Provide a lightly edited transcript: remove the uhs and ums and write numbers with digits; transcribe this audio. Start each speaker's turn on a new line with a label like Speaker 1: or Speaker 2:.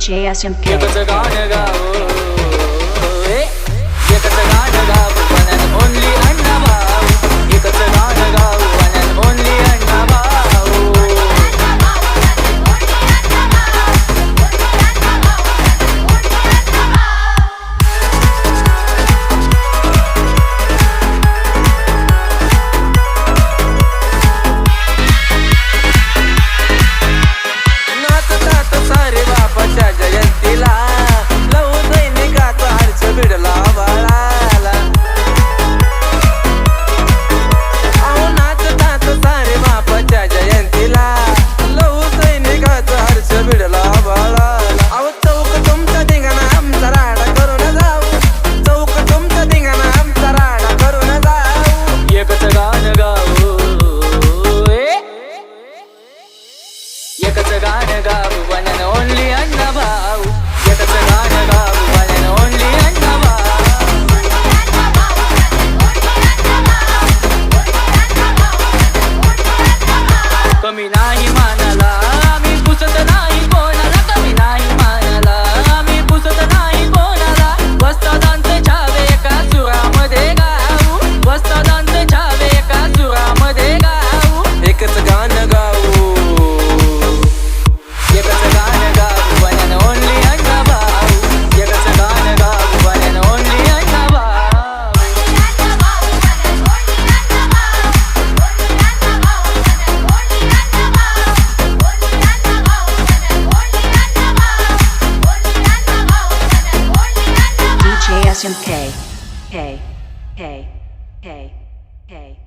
Speaker 1: DJ SMK.
Speaker 2: एकच गाणं गावं, एकच गाणं गावं, one and only Anna Bhau. एकच गाणं गावं, one and only Anna Bhau. नाचतात सारे बापाच्या जयंतीला, लहू सैनिकाचा हर्ष भिडला बाळाला. अहो नाचतात सारे बापाच्या जयंतीला, लहू सैनिकाचा हर्ष भिडला बाळाला. अहो चौक तुमचा धिंगाणा आमचा राडा करून जाऊ, चौक तुमचा धिंगाणा आमचा राडा करून जाऊ. एकच गाणं गावं, एकच गाणं गावं, one and only Anna Bhau. एकच गाणं गावं, one and only Anna Bhau. कमी नाही मानाला आम्ही पुसत नाही कोणाला, कमी नाही मानाला आम्ही पुसत नाही कोणाला. वस्तादांचे छावे एका सुरामध्ये गाऊ, वस्तादांचे छावे एका सुरामध्ये गाऊ. एकच गाणं गाऊ, एकच गाणं गावं, one and only Anna Bhau. एकच गाणं गावं, one and only Anna Bhau.
Speaker 1: DJ SMK. K. K. K. K.